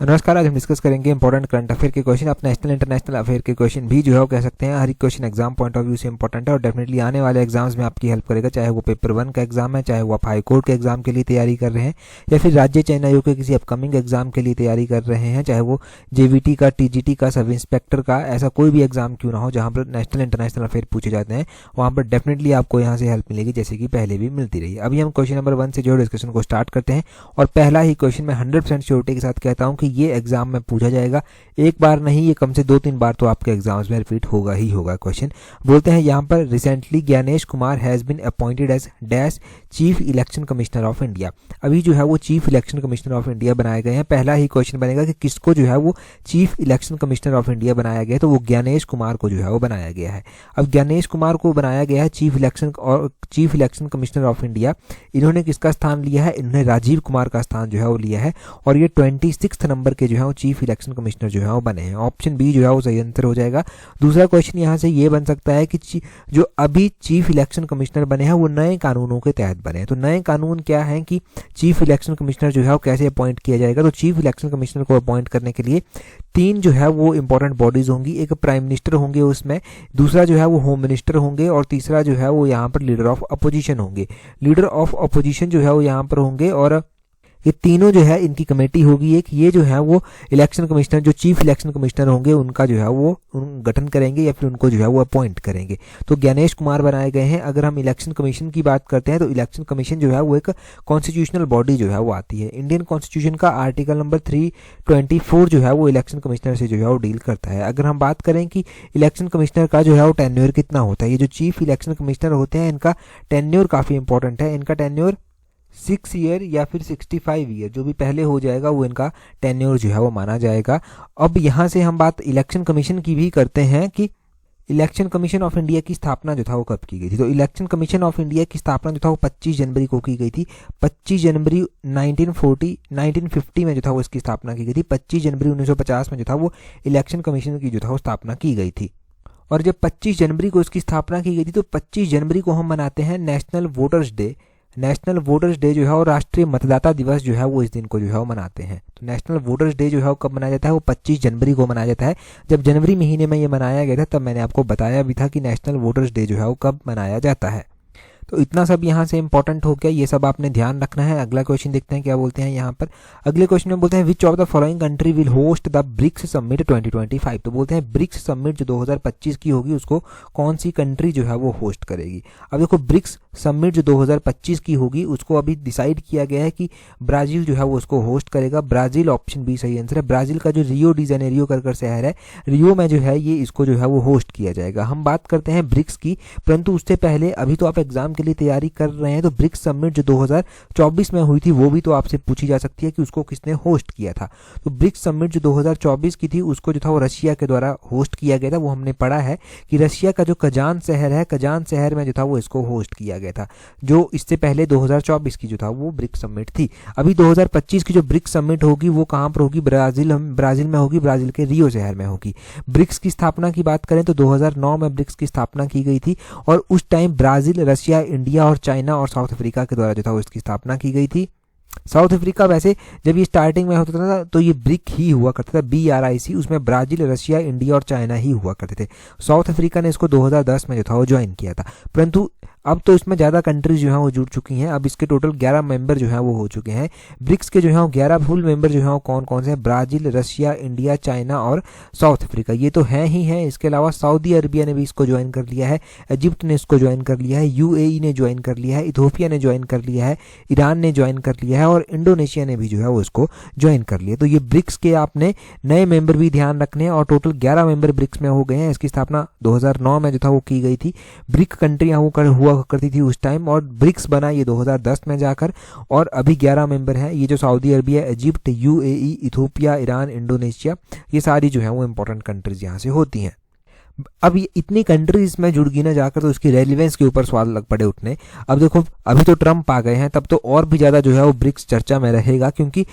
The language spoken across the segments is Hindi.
नमस्कार। आज हम डिस्कस करेंगे इंपॉर्टेंट करंट अफेयर के क्वेश्चन। आप नेशनल इंटरनेशनल अफेयर के क्वेश्चन भी जो है वो कह सकते हैं। हर एक question exam point of view से इंपॉर्टेंट है और डेफिनेटली आने वाले एग्जाम्स में आपकी हेल्प करेगा, चाहे वो पेपर 1 का एग्जाम है, चाहे वो आप हाई कोर्ट के एग्जाम के लिए तैयारी कर रहे हैं या फिर राज्य चयन आयोग के किसी अपकमिंग एग्जाम के लिए तैयारी कर रहे हैं, चाहे वो जेवीटी का, टीजीटी का, सब इंस्पेक्टर का, ऐसा कोई भी एग्जाम क्यों ना हो जहाँ पर नेशनल इंटरनेशनल अफेयर पूछे जाते हैं, वहाँ पर डेफिनेटली आपको यहाँ से हेल्प मिलेगी, जैसे कि पहले भी मिलती रही। अभी हम क्वेश्चन नंबर 1 से जो डिस्कशन को स्टार्ट करते हैं और पहला ही क्वेश्चन मैं 100% श्योरिटी के साथ कहता हूँ कि ये एग्जाम में पूछा जाएगा। एक बार नहीं, ये कम से 2-3 बार तो आपके एग्जाम्स में रिपीट होगा ही होगा। क्वेश्चन बोलते हैं यहाँ पर, recently Gyanesh Kumar has been appointed as dash chief election commissioner of India. अभी जो है वो chief election commissioner of India बनाए गए हैं। पहला ही क्वेश्चन बनेगा कि किसको जो है वो chief election commissioner of India बनाया गया है, तो वो ज्ञानेश कुमार को जो है वो बनाया गया है। अब ज्ञानेश कुमार को बनाया गया है chief election commissioner of India. इन्होंने किसका स्थान लिया है? इन्होंने राजीव कुमार का स्थान जो है वो लिया है और ये 26 नंबर के जो है वो चीफ इलेक्शन कमिश्नर जो है वो बने हैं। ऑप्शन बी जो है वो सही आंसर हो जाएगा। दूसरा क्वेश्चन यहाँ से ये बन सकता है कि जो अभी चीफ इलेक्शन कमिश्नर बने हैं वो नए कानूनों के तहत बने हैं। तो नए कानून क्या है कि चीफ इलेक्शन कमिश्नर जो है वो कैसे अपॉइंट किया जाएगा? तो चीफ इलेक्शन कमिश्नर को अपॉइंट करने के लिए 3 जो है वो इंपॉर्टेंट बॉडीज होंगी। एक प्राइम मिनिस्टर होंगे उसमें, दूसरा जो है वो होम मिनिस्टर होंगे और तीसरा जो है वो यहाँ पर लीडर ऑफ अपोजिशन होंगे। लीडर ऑफ अपोजिशन जो है वो यहाँ पर होंगे और ये तीनों जो है इनकी कमेटी होगी एक। ये जो है वो इलेक्शन कमिश्नर, जो चीफ इलेक्शन कमिश्नर होंगे उनका जो है वो गठन करेंगे या फिर उनको जो है वो अपॉइंट करेंगे। तो ज्ञानेश कुमार बनाए गए हैं। अगर हम इलेक्शन कमीशन की बात करते हैं तो इलेक्शन कमीशन जो है वो एक कॉन्स्टिट्यूशनल बॉडी जो है वो आती है। इंडियन कॉन्स्टिट्यूशन का आर्टिकल नंबर 324 जो है वो इलेक्शन कमिश्नर से जो है वो डील करता है। अगर हम बात करें कि इलेक्शन कमिश्नर का जो है वो टेन्योर कितना होता है, ये जो चीफ इलेक्शन कमिश्नर होते हैं इनका टेन्योर काफ़ी इंपॉर्टेंट है। इनका टेन्योर 6 ईयर या फिर 65 ईयर, जो भी पहले हो जाएगा वो इनका टेन्योर जो है वो माना जाएगा। अब यहाँ से हम बात इलेक्शन कमीशन की भी करते हैं कि इलेक्शन कमीशन ऑफ इंडिया की स्थापना जो था वो कब की गई थी। तो इलेक्शन कमीशन ऑफ इंडिया की स्थापना जो था वो 25 जनवरी को की गई थी। 25 जनवरी 1950 में जो था वो इसकी स्थापना की गई थी। 25 जनवरी 1950 में जो था वो इलेक्शन कमीशन की जो था वो स्थापना की गई थी। और जब 25 जनवरी को इसकी स्थापना की गई थी तो 25 जनवरी को हम मनाते हैं national voters day. National voters day जो है वो राष्ट्रीय मतदाता दिवस जो है वो इस दिन को जो है वो मनाते हैं। तो नेशनल वोटर्स डे जो है वो कब मनाया जाता है? वो 25 जनवरी को मनाया जाता है। जब जनवरी महीने में ये मनाया गया था तब मैंने आपको बताया भी था कि नेशनल वोटर्स डे जो है वो कब मनाया जाता है। तो इतना सब यहाँ से इंपॉर्टेंट हो गया, ये सब आपने ध्यान रखना है। अगला क्वेश्चन देखते हैं क्या बोलते हैं यहाँ पर। अगले क्वेश्चन में बोलते हैं which of the following country will host the BRICS summit 2025। तो बोलते हैं ब्रिक्स समिट जो 2025 की होगी उसको कौन सी कंट्री जो है वो होस्ट करेगी। अब देखो, ब्रिक्स समिट जो 2025 की होगी उसको अभी डिसाइड किया गया है कि ब्राजील जो है वो उसको होस्ट करेगा। ब्राजील, ऑप्शन बी सही आंसर है। ब्राजील का जो रियो डी जेनेरियो कर शहर है, रियो में जो है ये इसको जो है वो होस्ट किया जाएगा। हम बात करते हैं ब्रिक्स की, परंतु उससे पहले अभी तो आप एग्जाम के लिए तैयारी कर रहे हैं तो ब्रिक्स समिट जो 2024 में हुई थी वो भी तो आपसे पूछी जा सकती है कि उसको किसने होस्ट किया था। तो ब्रिक्स समिट जो 2024 की थी उसको जो था वो रशिया के द्वारा होस्ट किया गया था। वो हमने पढ़ा है कि रशिया का जो कजान शहर है, कजान शहर में जो था वो इसको होस्ट किया गया था। जो इससे पहले 2024 की जो था वो ब्रिक्स समिट थी। अभी 2025 की जो ब्रिक्स समिट होगी वो कहाँ पर होगी? ब्राजील में होगी, ब्राजील के रियो शहर में होगी। ब्रिक्स की स्थापना की बात करें तो 2009 में ब्रिक्स की स्थापना की गई थी और उस टाइम ब्राजील, रशिया, इंडिया और चाइना और साउथ अफ्रीका के द्वारा जो था वो इसकी स्थापना की गई थी। साउथ अफ्रीका वैसे जब ये स्टार्टिंग में होता था तो ये ब्रिक ही हुआ करता था, BRIC। उसमें ब्राजील, रशिया, इंडिया और चाइना ही हुआ करते थे। साउथ अफ्रीका ने इसको 2010 में जो था वो ज्वाइन किया था, परंतु अब तो इसमें ज़्यादा कंट्रीज जो हैं वो जुड़ चुकी हैं। अब इसके टोटल 11 मेंबर जो हैं वो हो चुके हैं। ब्रिक्स के जो हैं वो 11 फुल मेंबर जो हैं वो कौन कौन से हैं? ब्राजील, रशिया, इंडिया, चाइना और साउथ अफ्रीका, ये तो हैं ही हैं। इसके अलावा सऊदी अरबिया ने भी इसको ज्वाइन कर लिया है, इजिप्ट ने इसको ज्वाइन कर लिया है, UAE ने ज्वाइन कर लिया है, इथोपिया ने ज्वाइन कर लिया है, ईरान ने ज्वाइन कर लिया है और इंडोनेशिया ने भी जो है वो इसको ज्वाइन कर लिया। तो ये ब्रिक्स के आपने नए मेंबर भी ध्यान रखने हैं और टोटल 11 मेंबर ब्रिक्स में हो गए हैं। इसकी स्थापना 2009 में जो था वो की गई थी। ब्रिक कंट्रियाँ हुआ करती थी उस टाइम और ब्रिक्स बना ये 2010 में जाकर और अभी 11 मेंबर हैं। ये जो Saudi Arabia, Egypt, UAE, Ethiopia, Iran, Indonesia, ये सारी जो है वो इंपॉर्टेंट कंट्रीज यहाँ से होती हैं। अब ये इतनी कंट्रीज में जुड़ गई ना जाकर तो उसकी रेलिवेंस के ऊपर सवाल लग पड़े उठने। अब देखो, अभी तो ट्रम्प आ गए हैं, तब तो और भी ज़्यादा जो है वो ब्रिक्स चर्चा में रहेगा, क्योंकि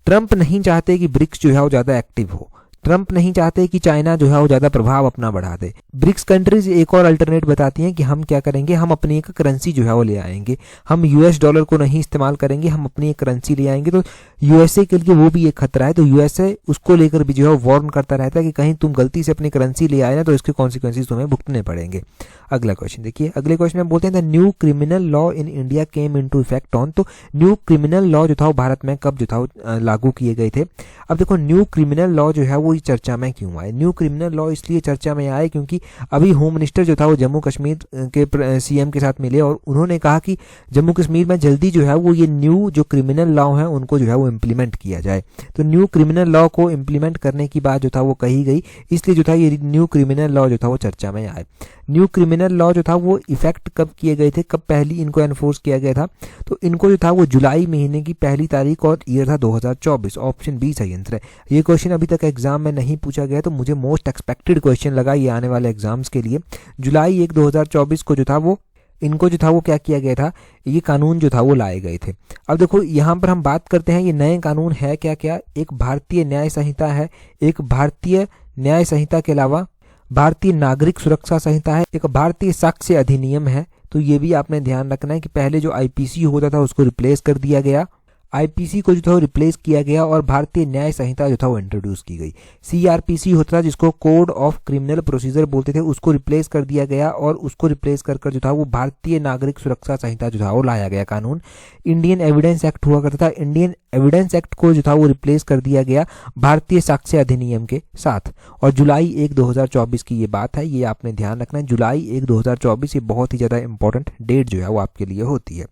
ट्रम्प नहीं चाहते कि ब्रिक्स जो है वो ज़्यादा एक्टिव हो। ट्रंप नहीं चाहते कि चाइना जो है वो ज़्यादा प्रभाव अपना बढ़ा दे। ब्रिक्स कंट्रीज एक और अल्टरनेट बताती हैं कि हम क्या करेंगे, हम अपनी एक करेंसी जो है वो ले आएंगे, हम यूएस डॉलर को नहीं इस्तेमाल करेंगे, हम अपनी एक करेंसी ले आएंगे। तो यूएसए के लिए वो भी एक खतरा है, तो यूएसए उसको लेकर भी जो है वार्न करता रहता है कि कहीं तुम गलती से अपनी करेंसी ले आए ना तो इसके कॉन्सिक्वेंसेज तुम्हें भुगतने पड़ेंगे। अगला क्वेश्चन देखिए, अगले क्वेश्चन में बोलते हैं the new criminal law in India came into effect on. तो न्यू क्रिमिनल लॉ जो था वो भारत में कब जो था लागू किए गए थे। अब देखो न्यू क्रिमिनल लॉ जो है वो चर्चा में क्यों आए। न्यू क्रिमिनल लॉ इसलिए चर्चा में आए क्योंकि अभी होम मिनिस्टर जो था वो जम्मू कश्मीर के सीएम के साथ मिले और उन्होंने कहा कि जम्मू कश्मीर में जल्दी जो है वो ये न्यू जो क्रिमिनल लॉ है उनको जो है वो इम्प्लीमेंट किया जाए। तो न्यू क्रिमिनल लॉ को इम्प्लीमेंट करने की बात जो था वो कही गई, इसलिए जो था ये न्यू क्रिमिनल लॉ जो था वो चर्चा में आए। न्यू क्रिमिनल लॉ जो था वो इफेक्ट कब किए गए थे, कब पहली इनको एनफोर्स किया गया था, तो इनको जो था वो जुलाई महीने की पहली तारीख और ईयर था 2024। ऑप्शन बी सही आंसर है। ये क्वेश्चन अभी तक एग्जाम में नहीं पूछा गया तो मुझे मोस्ट एक्सपेक्टेड क्वेश्चन लगा ये आने वाले एग्जाम्स के लिए। जुलाई 1 2024 को जो था वो इनको जो था वो क्या किया गया था, ये कानून जो था वो लाए गए थे। अब देखो यहाँ पर हम बात करते हैं ये नए कानून है क्या क्या। एक भारतीय न्याय संहिता है, एक भारतीय न्याय संहिता के अलावा भारतीय नागरिक सुरक्षा संहिता है, एक भारतीय साक्ष्य अधिनियम है। तो ये भी आपने ध्यान रखना है कि पहले जो आईपीसी होता था उसको रिप्लेस कर दिया गया, आईपीसी को जो था वो रिप्लेस किया गया और भारतीय न्याय संहिता जो था वो इंट्रोड्यूस की गई। सीआरपीसी होता था जिसको कोड ऑफ क्रिमिनल प्रोसीजर बोलते थे, उसको रिप्लेस कर दिया गया और उसको रिप्लेस कर जो था वो भारतीय नागरिक सुरक्षा संहिता जो था वो लाया गया कानून। इंडियन एविडेंस एक्ट हुआ करता था, इंडियन एविडेंस एक्ट को जो था वो रिप्लेस कर दिया गया भारतीय साक्ष्य अधिनियम के साथ। और जुलाई 1 2024 की ये बात है, ये आपने ध्यान रखना है। जुलाई 1 2024 ये बहुत ही ज़्यादा इंपॉर्टेंट डेट जो है वो आपके लिए होती है।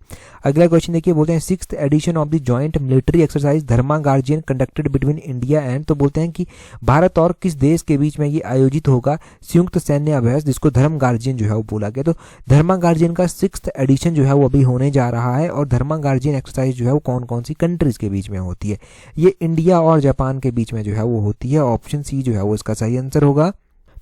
अगला क्वेश्चन देखिए, बोलते हैं 6th edition of the joint military exercise Dharma guardian conducted between India and. तो बोलते हैं कि भारत और किस देश के बीच में ये आयोजित होगा संयुक्त सैन्य अभ्यास, जिसको धर्म गार्जियन जो है वो बोला गया। तो धर्मा गार्जियन का 6th एडिशन जो है वो अभी होने जा रहा है और धर्मा गार्जियन एक्सरसाइज जो है वो कौन कौन सी कंट्रीज के बीच में होती है, ये इंडिया और जापान के बीच में जो है वो होती है। ऑप्शन सी जो है वो इसका सही आंसर होगा।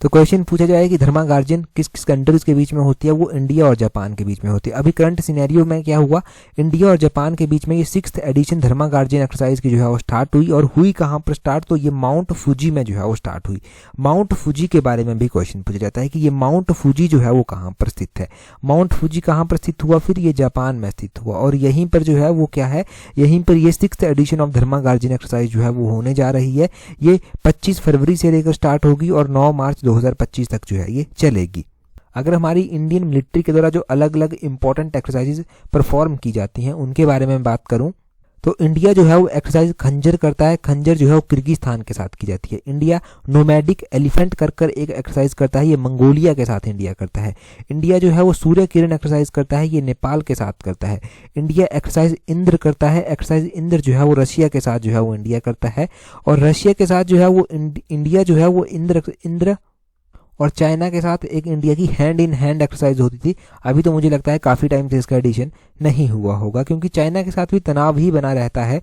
तो क्वेश्चन पूछा जाए कि धर्मा गार्जियन किस किस कंट्रीज के बीच में होती है, वो इंडिया और जापान के बीच में होती है। अभी करंट सिनेरियो में क्या हुआ, इंडिया और जापान के बीच में ये 6th एडिशन धर्मा गार्जियन एक्सरसाइज की जो है वो स्टार्ट हुई और हुई कहाँ पर स्टार्ट, तो ये माउंट फूजी में जो है वो स्टार्ट हुई। माउंट फूजी के बारे में भी क्वेश्चन पूछा जाता है कि ये माउंट फूजी जो है वो कहाँ पर स्थित है। माउंट फूजी कहाँ पर स्थित हुआ, फिर ये जापान में स्थित हुआ और यहीं पर जो है वो क्या है, यहीं पर ये 6th edition of Dharma guardian exercise जो है वो होने जा रही है। ये 25 फरवरी से लेकर स्टार्ट होगी और 9 मार्च 2025 तक जो है ये चलेगी। अगर हमारी इंडियन मिलिट्री के द्वारा जो अलग अलग इंपॉर्टेंट एक्सरसाइजेज परफॉर्म की जाती हैं उनके बारे में बात करूं तो इंडिया जो है वो एक्सरसाइज खंजर करता है। खंजर जो है वो किर्गिस्तान के साथ की जाती है। इंडिया नोमैडिक एलिफेंट कर एक एक्सरसाइज करता है, ये मंगोलिया के साथ इंडिया करता है। इंडिया जो है वो सूर्य किरण एक्सरसाइज करता है, ये नेपाल के साथ करता है। इंडिया एक्सरसाइज इंद्र करता है, एक्सरसाइज इंद्र जो है वो रशिया के साथ जो है वो इंडिया करता है। और रशिया के साथ जो है वो इंडिया जो है वो इंद्र और चाइना के साथ एक इंडिया की हैंड इन हैंड एक्सरसाइज होती थी। अभी तो मुझे लगता है काफ़ी टाइम से इसका एडिशन नहीं हुआ होगा क्योंकि चाइना के साथ भी तनाव ही बना रहता है।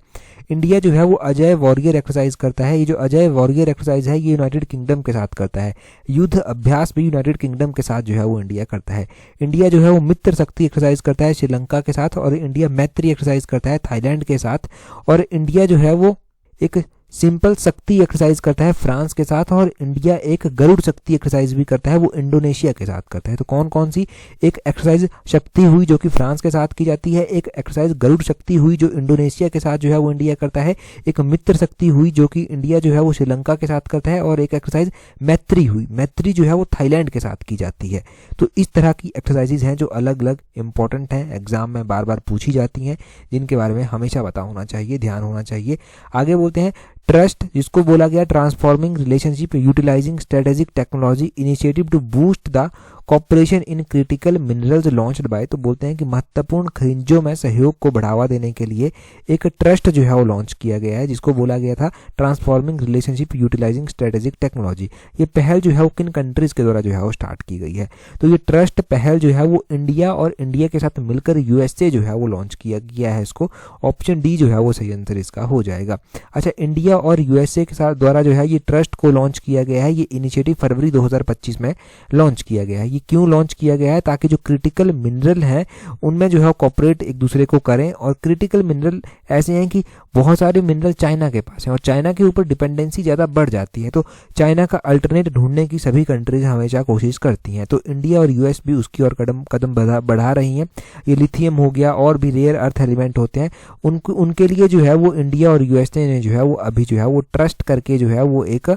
इंडिया जो है वो अजय वॉरियर एक्सरसाइज करता है। ये जो अजय वॉरियर एक्सरसाइज है ये यूनाइटेड किंगडम के साथ करता है। युद्ध अभ्यास भी यूनाइटेड किंगडम के साथ जो है वो इंडिया करता है। इंडिया जो है वो मित्र शक्ति एक्सरसाइज करता है श्रीलंका के साथ और इंडिया मैत्री एक्सरसाइज करता है थाईलैंड के साथ। और इंडिया जो है वो एक सिंपल शक्ति एक्सरसाइज करता है फ्रांस के साथ और इंडिया एक गरुड़ शक्ति एक्सरसाइज भी करता है, वो इंडोनेशिया के साथ करता है। तो कौन कौन सी, एक एक्सरसाइज शक्ति हुई जो कि फ्रांस के साथ की जाती है, एक एक्सरसाइज गरुड़ शक्ति हुई जो इंडोनेशिया के साथ जो है वो इंडिया करता है, एक मित्र शक्ति हुई जो कि इंडिया जो है वो श्रीलंका के साथ करता है और एक एक्सरसाइज मैत्री हुई, मैत्री जो है वो थाईलैंड के साथ की जाती है। तो इस तरह की एक्सरसाइजेज हैं जो अलग अलग इंपॉर्टेंट हैं, एग्जाम में बार बार पूछी जाती हैं, जिनके बारे में हमेशा पता होना चाहिए, ध्यान होना चाहिए। आगे बोलते हैं ट्रस्ट, जिसको बोला गया transforming relationship utilising strategic technology initiative to boost the cooperation in critical minerals launched by. तो बोलते हैं कि महत्वपूर्ण खनिजों में सहयोग को बढ़ावा देने के लिए एक ट्रस्ट जो है वो लॉन्च किया गया है, जिसको बोला गया था transforming relationship utilising strategic technology. ये पहल जो है वो किन कंट्रीज के द्वारा जो है वो स्टार्ट की गई है, तो ये ट्रस्ट पहल जो है वो इंडिया और इंडिया के साथ मिलकर यूएसए जो है वो लॉन्च किया गया है इसको। ऑप्शन डी जो है वो सही आंसर इसका हो जाएगा। अच्छा, इंडिया और यूएसए के साथ द्वारा जो है ये ट्रस्ट को लॉन्च किया गया है, ये इनिशिएटिव फरवरी 2025 में लॉन्च किया गया है। ये क्यों लॉन्च किया गया है, ताकि जो क्रिटिकल मिनरल हैं उनमें जो है कॉपरेट एक दूसरे को करें। और क्रिटिकल मिनरल ऐसे हैं कि बहुत सारे मिनरल चाइना के पास हैं और चाइना के ऊपर डिपेंडेंसी ज़्यादा बढ़ जाती है, तो चाइना का अल्टरनेट ढूंढने की सभी कंट्रीज हमेशा कोशिश करती हैं। तो इंडिया और यूएस भी उसकी ओर कदम बढ़ा रही हैं। ये लिथियम हो गया और भी रेयर अर्थ एलिमेंट होते हैं, उनके लिए जो है वो इंडिया और यूएस ने जो है वो अभी जो है वो ट्रस्ट करके जो है वो एक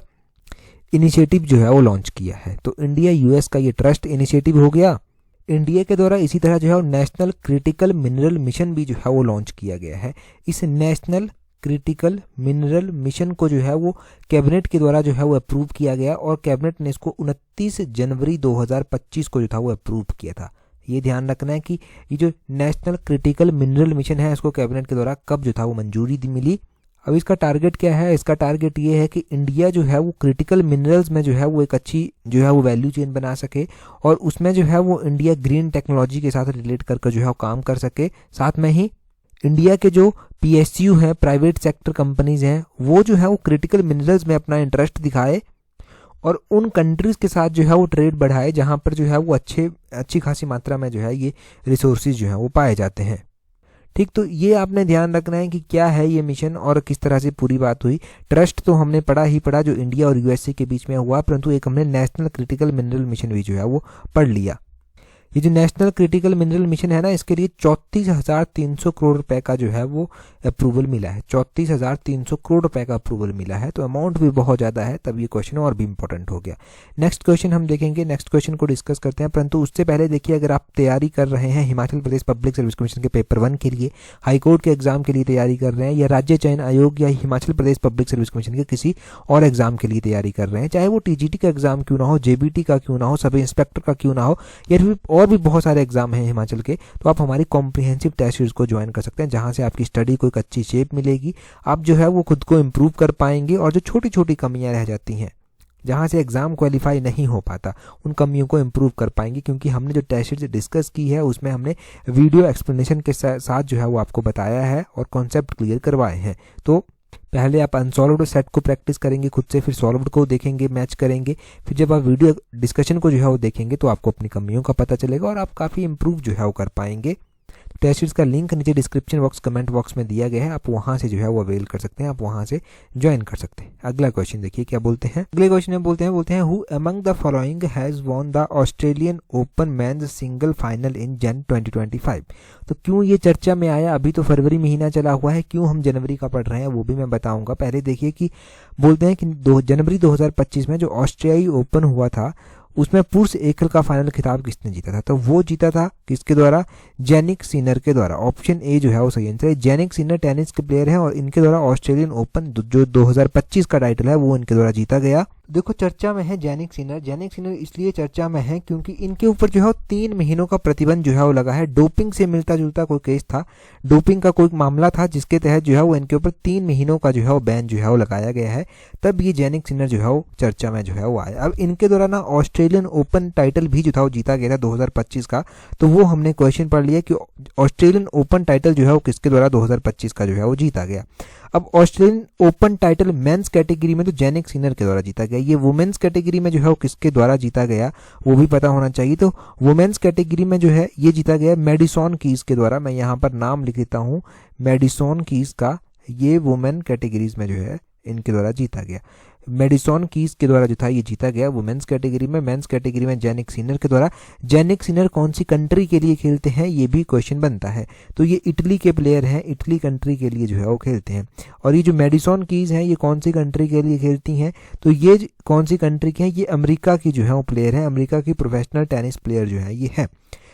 इनिशिएटिव जो है वो लॉन्च किया है। तो इंडिया यूएस का ये ट्रस्ट इनिशिएटिव हो गया। इंडिया के द्वारा इसी तरह जो है नेशनल क्रिटिकल मिनरल मिशन भी जो है वो लॉन्च किया गया है। इस नेशनल क्रिटिकल मिनरल मिशन को जो है वो कैबिनेट के द्वारा जो है वो अप्रूव किया गया और कैबिनेट ने इसको 29 जनवरी 2025 को जो था वो अप्रूव किया था। ये ध्यान रखना है कि ये जो नेशनल क्रिटिकल मिनरल मिशन है इसको कैबिनेट के द्वारा कब जो था वो मंजूरी मिली। अब इसका टारगेट क्या है, इसका टारगेट ये है कि इंडिया जो है वो क्रिटिकल मिनरल्स में जो है वो एक अच्छी जो है वो वैल्यू चेन बना सके और उसमें जो है वो इंडिया ग्रीन टेक्नोलॉजी के साथ रिलेट करके जो है वो काम कर सके। साथ में ही इंडिया के जो पीएसयू हैं, प्राइवेट सेक्टर कंपनीज हैं, वो जो है वो क्रिटिकल मिनरल्स में अपना इंटरेस्ट दिखाए और उन कंट्रीज के साथ जो है वो ट्रेड बढ़ाए जहां पर जो है वो अच्छी खासी मात्रा में जो है ये रिसोर्सेज जो है वो पाए जाते हैं। ठीक, तो ये आपने ध्यान रखना है कि क्या है ये मिशन और किस तरह से पूरी बात हुई। ट्रस्ट तो हमने पढ़ा जो इंडिया और यूएसए के बीच में हुआ, परंतु एक हमने नेशनल क्रिटिकल मिनरल मिशन भी जो है वो पढ़ लिया। ये जो नेशनल क्रिटिकल मिनरल मिशन है ना, इसके लिए 34,300 करोड़ रुपए का जो है वो अप्रूवल मिला है। 34,300 करोड़ रुपए का अप्रूवल मिला है, तो अमाउंट भी बहुत ज़्यादा है, तब ये क्वेश्चन और भी इंपॉर्टेंट हो गया। नेक्स्ट क्वेश्चन हम देखेंगे, नेक्स्ट क्वेश्चन को डिस्कस करते हैं, परंतु उससे पहले देखिए, अगर आप तैयारी कर रहे हैं Himachal Pradesh public service commission के पेपर 1 के लिए, हाईकोर्ट के एग्जाम के लिए तैयारी कर रहे हैं, या राज्य चयन आयोग या Himachal Pradesh public service commission के किसी और एग्जाम के लिए तैयारी कर रहे हैं, चाहे वो टीजीटी का एग्जाम क्यों ना हो, जेबीटी का क्यों ना हो, सब इंस्पेक्टर का क्यों ना हो, या फिर और भी बहुत सारे एग्जाम हैं हिमाचल के, तो आप हमारी कॉम्प्रिहेंसिव टेस्ट सीरीज को ज्वाइन कर सकते हैं, जहां से आपकी स्टडी को एक अच्छी शेप मिलेगी। आप जो है वो खुद को इम्प्रूव कर पाएंगे और जो छोटी छोटी कमियां रह जाती हैं, जहां से एग्जाम क्वालिफाई नहीं हो पाता, उन कमियों को इम्प्रूव कर पाएंगे, क्योंकि हमने जो टेस्ट सीरीज डिस्कस की है उसमें हमने वीडियो एक्सप्लेनेशन के साथ जो है वो आपको बताया है और कॉन्सेप्ट क्लियर करवाए हैं। तो पहले आप अनसॉल्व्ड सेट को प्रैक्टिस करेंगे खुद से, फिर सॉल्व्ड को देखेंगे, मैच करेंगे, फिर जब आप वीडियो डिस्कशन को जो है वो देखेंगे तो आपको अपनी कमियों का पता चलेगा और आप काफ़ी इंप्रूव जो है वो कर पाएंगे। टेस्ट सीरीज का लिंक नीचे डिस्क्रिप्शन बॉक्स, कमेंट बॉक्स में दिया गया है, आप वहां से जो है वो अवेल कर सकते हैं, आप वहां से ज्वाइन कर सकते हैं। अगला क्वेश्चन देखिए क्या बोलते हैं। अगले क्वेश्चन में बोलते हैं who among the following has won the Australian open men's single final इन जन 2025। तो क्यों ये चर्चा में आया, अभी तो फरवरी महीना चला हुआ है, क्यों हम जनवरी का पढ़ रहे हैं वो भी मैं बताऊंगा। पहले देखिए कि बोलते हैं कि जनवरी 2025 में जो ऑस्ट्रेलियाई ओपन हुआ था उसमें पुरुष एकल का फाइनल खिताब किसने जीता था, तो वो जीता था किसके द्वारा, जैनिक सिनर के द्वारा। ऑप्शन ए जो है वो सही आंसर है। जैनिक सिनर टेनिस के प्लेयर हैं और इनके द्वारा ऑस्ट्रेलियन ओपन जो 2025 का टाइटल है वो इनके द्वारा जीता गया। देखो चर्चा में है जैनिक सिनर इसलिए चर्चा में है क्योंकि इनके ऊपर जो है 3 महीनों का प्रतिबंध जो है वो लगा है। डोपिंग से मिलता जुलता कोई केस था, डोपिंग का कोई मामला था जिसके तहत जो है वो इनके ऊपर 3 महीनों का जो है वो बैन जो है वो लगाया गया है, तब ये जैनिक सिनर जो है वो चर्चा में जो है वो आया। अब इनके द्वारा ना ऑस्ट्रेलियन ओपन टाइटल भी जो था वो जीता गया था 2025 का, तो वो हमने क्वेश्चन पढ़ लिया कि ऑस्ट्रेलियन ओपन टाइटल जो है वो किसके द्वारा 2025 का जो है वो जीता गया। अब Australian open title men's category में तो जैनिक सिनर के द्वारा जीता गया, ये वुमेन्स कैटेगरी में जो है वो किसके द्वारा जीता गया वो भी पता होना चाहिए। तो वुमेन्स कैटेगरी में जो है ये जीता गया मैडिसन कीज के द्वारा, मैं यहाँ पर नाम लिख देता हूँ मैडिसन कीज का, ये वुमेन कैटेगरीज में जो है इनके द्वारा जीता गया। मैडिसन कीज के द्वारा जो था ये जीता गया वुमेन्स कैटेगरी में। मेंस कैटेगरी में जैनिक सिनर के द्वारा। जैनिक सिनर कौन सी कंट्री के लिए खेलते हैं ये भी क्वेश्चन बनता है, तो ये इटली के प्लेयर हैं, इटली कंट्री के लिए जो है वो खेलते हैं। और ये जो मैडिसन कीज हैं ये कौन सी कंट्री के लिए खेलती हैं, तो ये कौन सी कंट्री की हैं, ये अमेरिका की जो है वो प्लेयर है, अमेरिका की प्रोफेशनल टेनिस प्लेयर जो है ये है।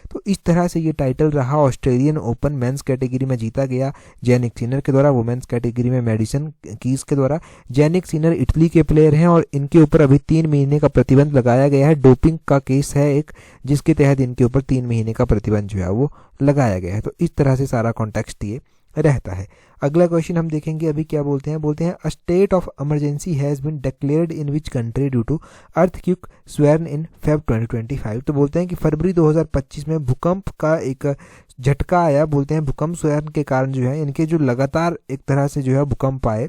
तो इस तरह से ये टाइटल रहा, ऑस्ट्रेलियन ओपन मेंस कैटेगरी में जीता गया जैनिक सिनर के द्वारा, वुमेन्स कैटेगरी में मैडिसन कीज के द्वारा। जैनिक सिनर इटली के प्लेयर हैं और इनके ऊपर अभी 3 महीने का प्रतिबंध लगाया गया है। डोपिंग का केस है एक, जिसके तहत इनके ऊपर 3 महीने का प्रतिबंध जो है वो लगाया गया है। तो इस तरह से सारा कॉन्टेक्स्ट ये रहता है। अगला क्वेश्चन हम देखेंगे अभी क्या बोलते हैं a state of emergency has been declared in which country due to earthquake sworn in Feb 2025। तो बोलते हैं कि फरवरी 2025 में भूकंप का एक झटका आया, बोलते हैं भूकंप स्वेर्न के कारण जो है इनके जो लगातार एक तरह से जो है भूकंप आए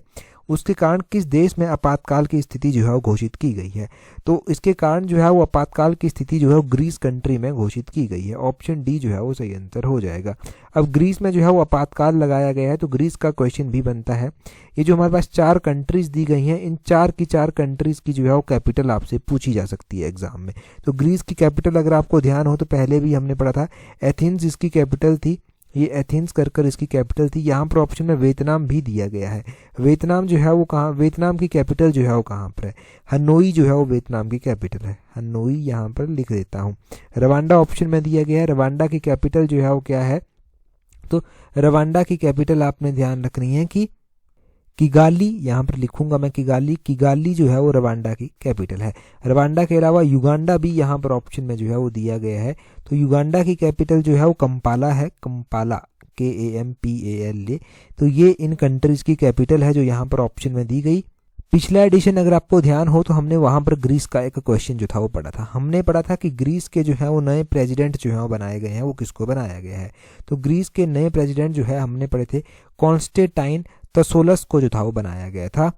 उसके कारण किस देश में आपातकाल की स्थिति जो है वो घोषित की गई है। तो इसके कारण जो है वो आपातकाल की स्थिति जो है वो ग्रीस कंट्री में घोषित की गई है। ऑप्शन डी जो है वो सही आंसर हो जाएगा। अब ग्रीस में जो है वो आपातकाल लगाया गया है, तो ग्रीस का क्वेश्चन भी बनता है। ये जो हमारे पास 4 कंट्रीज दी गई हैं, इन 4 की 4 कंट्रीज की जो है वो कैपिटल आपसे पूछी जा सकती है एग्जाम में। तो ग्रीस की कैपिटल अगर आपको ध्यान हो तो पहले भी हमने पढ़ा था, एथेंस इसकी कैपिटल थी, ये एथेंस कर इसकी कैपिटल थी। यहाँ पर ऑप्शन में वियतनाम भी दिया गया है। वियतनाम जो है वो कहाँ, वियतनाम की कैपिटल जो है वो कहाँ पर है, हनोई जो है वो वियतनाम की कैपिटल है, हनोई यहाँ पर लिख देता हूँ। रवांडा ऑप्शन में दिया गया है, रवांडा की कैपिटल जो है वो क्या है, तो रवांडा की कैपिटल आपने ध्यान रखनी है कि किगाली, यहाँ पर लिखूंगा मैं किगाली, किगाली जो है वो रवांडा की कैपिटल है। रवांडा के अलावा युगांडा भी यहाँ पर ऑप्शन में जो है वो दिया गया है, तो युगांडा की कैपिटल जो है वो कंपाला है, कंपाला KAMPALA। तो ये इन कंट्रीज की कैपिटल है जो यहाँ पर ऑप्शन में दी गई। पिछला एडिशन अगर आपको ध्यान हो तो हमने वहां पर ग्रीस का एक क्वेश्चन जो था वो पढ़ा था। हमने पढ़ा था कि ग्रीस के जो है वो नए प्रेसिडेंट जो है वो बनाए गए हैं, वो किसको बनाया गया है। तो ग्रीस के नए प्रेसिडेंट जो है हमने पढ़े थे कॉन्स्टेंटाइन तसोलस को जो था वो बनाया गया था।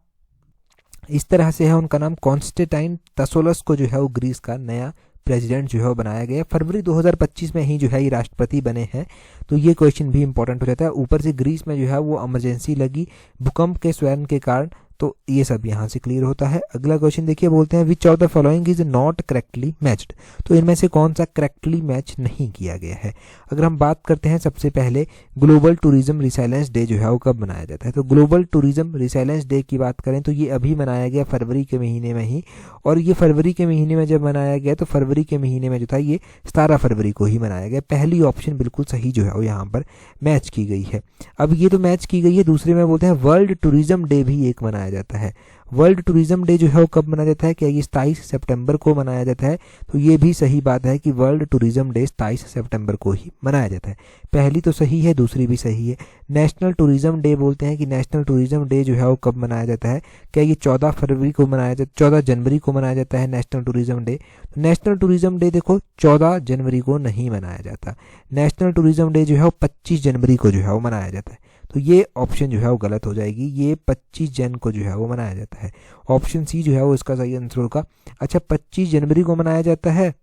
इस तरह से है उनका नाम, कॉन्स्टेंटाइन तसोलस को जो है वो ग्रीस का नया प्रेसिडेंट जो है वो बनाया गया। फरवरी 2025 में ही जो है ये राष्ट्रपति बने हैं। तो ये क्वेश्चन भी इंपॉर्टेंट हो जाता है। ऊपर से ग्रीस में जो है वो इमरजेंसी लगी भूकंप के स्वयं के कारण, तो ये सब यहाँ से क्लियर होता है। अगला क्वेश्चन देखिए, बोलते हैं which of the following is not correctly matched. तो इनमें से कौन सा करेक्टली मैच नहीं किया गया है। अगर हम बात करते हैं सबसे पहले ग्लोबल टूरिज्म रिसाइलेंस डे जो है वो कब मनाया जाता है, तो ग्लोबल टूरिज्म रिसाइलेंस डे की बात करें तो ये अभी मनाया गया फरवरी के महीने में ही। और ये फरवरी के महीने में जब मनाया गया तो फरवरी के महीने में जो था ये 17 फरवरी को ही मनाया गया। पहली ऑप्शन बिल्कुल सही जो है वो यहाँ पर मैच की गई है। अब ये तो मैच की गई है, दूसरे में बोलते हैं वर्ल्ड टूरिज्म डे भी एक मनाया जाता है। वर्ल्ड टूरिज्म डे जो है वो कब मनाया जाता है, क्या ये 27 सितंबर को मनाया जाता है। तो ये भी सही बात है कि वर्ल्ड टूरिज्म डे 27 सितंबर को ही मनाया जाता है। पहली तो सही है, दूसरी भी सही है। नेशनल टूरिज्म डे बोलते हैं कि नेशनल टूरिज्म डे जो है वो कब मनाया जाता है, क्या ये 14 फरवरी को मनाया जाता, 14 जनवरी को मनाया जाता है national tourism day. National tourism day देखो 14 जनवरी को नहीं मनाया जाता। नेशनल टूरिज्म डे जो है वो 25 जनवरी को जो है वो मनाया जाता है। तो ये ऑप्शन जो है वो गलत हो जाएगी, ये 25 जन को जो है वो मनाया जाता है। ऑप्शन सी जो है वो इसका सही आंसर होगा। अच्छा, 25 जनवरी को मनाया जाता है।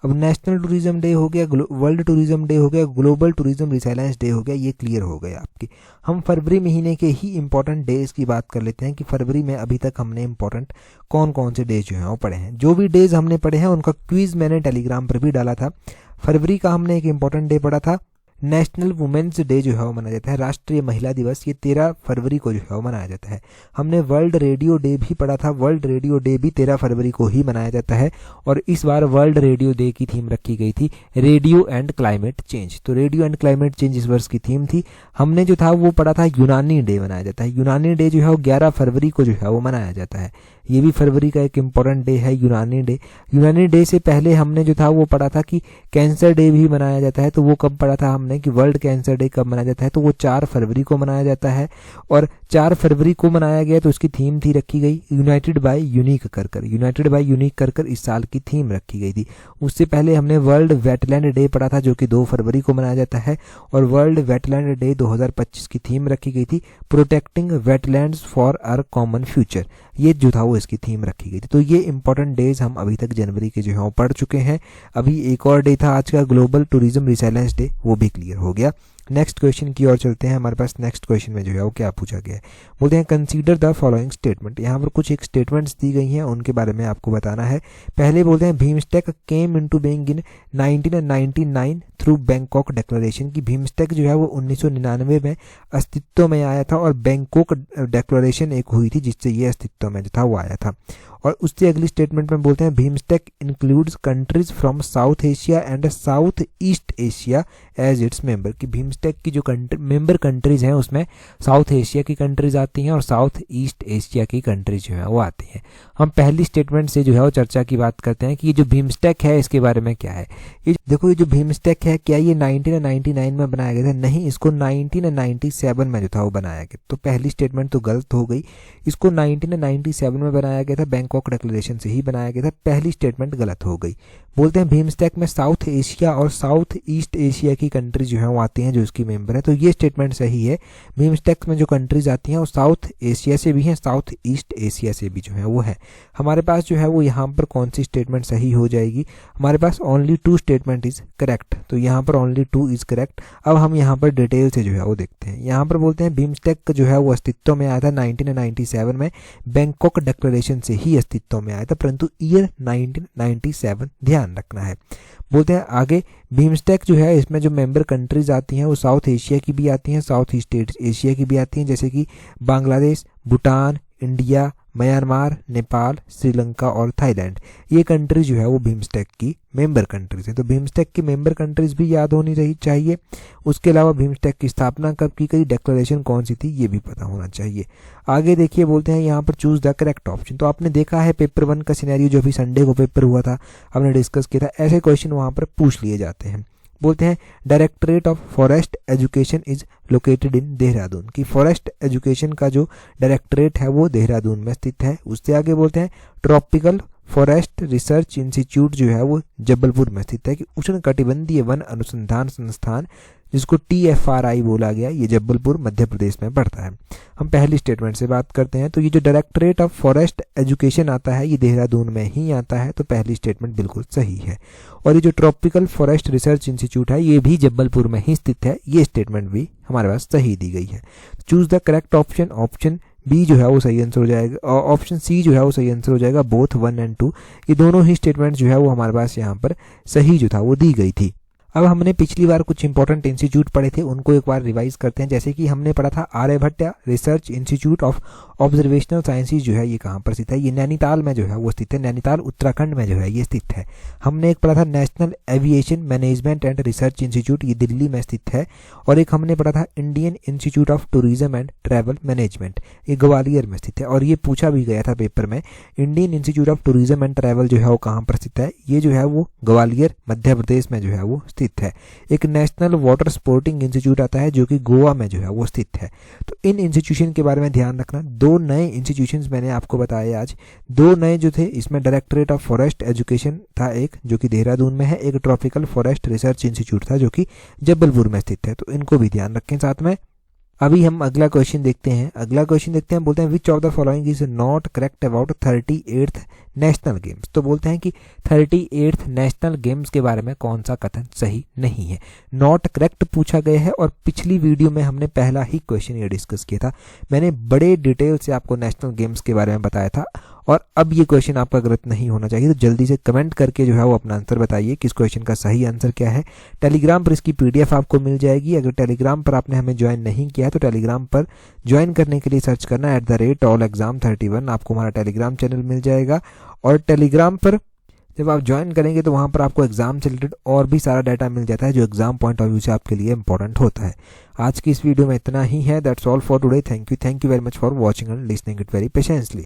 अब नेशनल टूरिज्म डे हो गया, वर्ल्ड टूरिज्म डे हो गया, ग्लोबल टूरिज्म रिसाइलेंस डे हो गया, ये क्लियर हो गया आपके। हम फरवरी महीने के ही इंपॉर्टेंट डेज की बात कर लेते हैं कि फरवरी में अभी तक हमने इंपॉर्टेंट कौन कौन से डेज जो हैं वो पढ़े हैं। जो भी डेज हमने पढ़े हैं उनका क्विज मैंने टेलीग्राम पर भी डाला था। फरवरी का हमने एक इंपॉर्टेंट डे पढ़ा था, नेशनल वुमेन्स डे जो है वो मनाया जाता है, राष्ट्रीय महिला दिवस, ये 13 फरवरी को जो है वो मनाया जाता है। हमने वर्ल्ड रेडियो डे भी पढ़ा था, वर्ल्ड रेडियो डे भी 13 फरवरी को ही मनाया जाता है। और इस बार वर्ल्ड रेडियो डे की थीम रखी गई थी रेडियो एंड क्लाइमेट चेंज। तो रेडियो एंड क्लाइमेट चेंज इस वर्ष की थीम थी। हमने जो था वो पढ़ा था यूनानी डे मनाया जाता है। यूनानी डे जो है वो 11 फरवरी को जो है वो मनाया जाता है। ये भी फरवरी का एक इम्पॉर्टेंट डे है यूनानी डे। यूनानी डे से पहले हमने जो था वो पढ़ा था कि कैंसर डे भी मनाया जाता है। तो वो कब पढ़ा था हमने कि वर्ल्ड कैंसर डे कब मनाया जाता है, तो वो 4 फरवरी को मनाया जाता है। और 4 फरवरी को मनाया गया तो उसकी थीम थी रखी गई यूनाइटेड बाय यूनिक कर, यूनाइटेड बाय यूनिक कर इस साल की थीम रखी गई थी। उससे पहले हमने वर्ल्ड वेटलैंड डे पढ़ा था जो कि 2 फरवरी को मनाया जाता है। और वर्ल्ड वेटलैंड डे 2025 की थीम रखी गई थी protecting wetlands for our common future, ये जो था वो इसकी थीम रखी गई थी। तो ये इंपॉर्टेंट डेज हम अभी तक जनवरी के जो है वो पढ़ चुके हैं। अभी एक और डे था आज का ग्लोबल टूरिज्म रिसाइलेंस डे, वो भी क्लियर हो गया। नेक्स्ट क्वेश्चन की ओर चलते हैं। हमारे पास नेक्स्ट क्वेश्चन में जो है वो क्या पूछा गया है, बोलते हैं कंसीडर द फॉलोइंग स्टेटमेंट। यहाँ पर कुछ एक स्टेटमेंट्स दी गई हैं, उनके बारे में आपको बताना है। पहले बोलते हैं BIMSTEC came into being in 1999 through Bangkok declaration, की बिम्स्टेक जो है वो 1999 में अस्तित्व में आया था और बैंकॉक डिक्लेरेशन एक हुई थी जिससे ये अस्तित्व में जो था वो आया था। और उससे अगली स्टेटमेंट में बोलते हैं BIMSTEC includes countries from South Asia and South East Asia as its member, की बिम्स्टेक की जो मेंबर कंट्रीज हैं उसमें साउथ एशिया की कंट्रीज आती हैं और साउथ ईस्ट एशिया की कंट्रीज जो है वो आती हैं। हम पहली स्टेटमेंट से जो है वो चर्चा की बात करते हैं कि ये जो बिम्स्टेक है इसके बारे में क्या है। ये देखो, ये जो बिम्स्टेक है क्या ये 1999 में बनाया गया था? नहीं, इसको 1997 में जो था वो बनाया गया। तो पहली स्टेटमेंट तो गलत हो गई। इसको 1997 में बनाया गया था, बैंकॉक बैंकॉक डिक्लेरेशन से ही बनाया गया था। पहली स्टेटमेंट गलत हो गई। बोलते हैं भीमस्टेक में साउथ एशिया और साउथ ईस्ट एशिया की कंट्रीज जो है वो आती हैं जो इसकी मेंबर है, तो ये स्टेटमेंट सही है। भीमस्टेक में जो कंट्रीज आती हैं वो साउथ एशिया से भी हैं, साउथ ईस्ट एशिया से भी जो है वो है। हमारे पास जो है वो यहाँ पर कौन सी स्टेटमेंट सही हो जाएगी, हमारे पास ओनली 2 स्टेटमेंट इज करेक्ट, तो यहाँ पर ओनली 2 इज करेक्ट। अब हम यहाँ पर डिटेल से जो है वो देखते हैं। यहाँ पर बोलते हैं भीमस्टेक जो है वो अस्तित्व में आया था 1997 में, बैंकॉक डिक्लेरेशन से ही अस्तित्व में आया था, परंतु ईयर 1997 ध्यान रखना है। बोलते हैं आगे भीमस्टेक जो है इसमें जो मेंबर कंट्रीज आती हैं वो साउथ एशिया की भी आती हैं, साउथ ईस्ट एशिया की भी आती हैं, जैसे कि बांग्लादेश, भूटान, इंडिया, म्यांमार, नेपाल, श्रीलंका और थाईलैंड। ये कंट्री जो है वो भीमस्टेक की मेंबर कंट्रीज हैं। तो भीमस्टेक की मेंबर कंट्रीज भी याद होनी चाहिए। उसके अलावा भीमस्टेक की स्थापना कब की गई, डिक्लेरेशन कौन सी थी, ये भी पता होना चाहिए। आगे देखिए बोलते हैं यहाँ पर चूज द करेक्ट ऑप्शन। तो आपने देखा है पेपर 1 का सिनेरियो जो अभी संडे को पेपर हुआ था, हमने डिस्कस किया था, ऐसे क्वेश्चन वहाँ पर पूछ लिए जाते हैं। बोलते हैं directorate of forest education is located in Dehradun, कि फॉरेस्ट एजुकेशन का जो डायरेक्टरेट है वो देहरादून में स्थित है। उससे आगे बोलते हैं ट्रॉपिकल फॉरेस्ट रिसर्च इंस्टीट्यूट जो है वो जबलपुर में स्थित है, कि उष्णकटिबंधीय वन अनुसंधान संस्थान जिसको TFRI बोला गया, ये जबलपुर मध्य प्रदेश में पड़ता है। हम पहली स्टेटमेंट से बात करते हैं। तो ये जो डायरेक्टरेट ऑफ फॉरेस्ट एजुकेशन आता है ये देहरादून में ही आता है, तो पहली स्टेटमेंट बिल्कुल सही है। और ये जो ट्रॉपिकल फॉरेस्ट रिसर्च इंस्टीट्यूट है ये भी जबलपुर में ही स्थित है, ये स्टेटमेंट भी हमारे पास सही दी गई है। Choose the correct option, option B जो है वो सही आंसर हो जाएगा, और ऑप्शन सी जो है वो सही आंसर हो जाएगा। बोथ 1 और 2 ये दोनों ही स्टेटमेंट जो है वो हमारे पास यहाँ पर सही जो था वो दी गई थी। अब हमने पिछली बार कुछ इंपॉर्टेंट इंस्टीट्यूट पढ़े थे, उनको एक बार रिवाइज करते हैं। जैसे कि हमने पढ़ा था Aryabhatta Research Institute of Observational Sciences जो है ये कहाँ पर स्थित है, ये नैनीताल में जो है वो स्थित है, नैनीताल उत्तराखंड में जो है ये स्थित है। हमने एक पढ़ा था national aviation management and research institute, ये दिल्ली में स्थित है। और एक हमने पढ़ा था Indian institute of tourism and travel management, ये ग्वालियर में स्थित है। और ये पूछा भी गया था पेपर में, Indian institute of tourism and travel जो है वो कहाँ पर स्थित है, ये जो है वो ग्वालियर मध्य प्रदेश में जो है वो स्थित है। एक नेशनल वाटर स्पोर्टिंग इंस्टीट्यूट आता है जो कि गोवा में जो है वो स्थित है। तो इन इंस्टीट्यूशन के बारे में ध्यान रखना। 2 नए इंस्टीट्यूशंस मैंने आपको बताए आज, 2 नए जो थे इसमें डायरेक्टरेट ऑफ फॉरेस्ट एजुकेशन था एक जो कि देहरादून में है, एक ट्रॉपिकल फॉरेस्ट रिसर्च इंस्टीट्यूट था जो कि जबलपुर में स्थित है, तो इनको भी ध्यान रखें साथ में। अभी हम अगला क्वेश्चन देखते हैं। बोलते हैं which of the following is not correct about 38th national games. तो बोलते हैं कि 38th नेशनल गेम्स के बारे में कौन सा कथन सही नहीं है, नॉट करेक्ट पूछा गया है। और पिछली वीडियो में हमने पहला ही क्वेश्चन ये डिस्कस किया था, मैंने बड़े डिटेल से आपको नेशनल गेम्स के बारे में बताया था। और अब ये क्वेश्चन आपका गलत नहीं होना चाहिए, तो जल्दी से कमेंट करके जो है वो अपना आंसर बताइए कि इस क्वेश्चन का सही आंसर क्या है। टेलीग्राम पर इसकी PDF आपको मिल जाएगी। अगर टेलीग्राम पर आपने हमें ज्वाइन नहीं किया है तो टेलीग्राम पर ज्वाइन करने के लिए सर्च करना @allexam31, आपको हमारा टेलीग्राम चैनल मिल जाएगा। और टेलीग्राम पर जब आप ज्वाइन करेंगे तो वहाँ पर आपको एग्जाम से रिलेटेड और भी सारा डाटा मिल जाता है जो एग्जाम पॉइंट ऑफ व्यू से आपके लिए इंपॉर्टेंट होता है। आज की इस वीडियो में इतना ही है। That's all for today. Thank you very much for watching and listening it very patiently.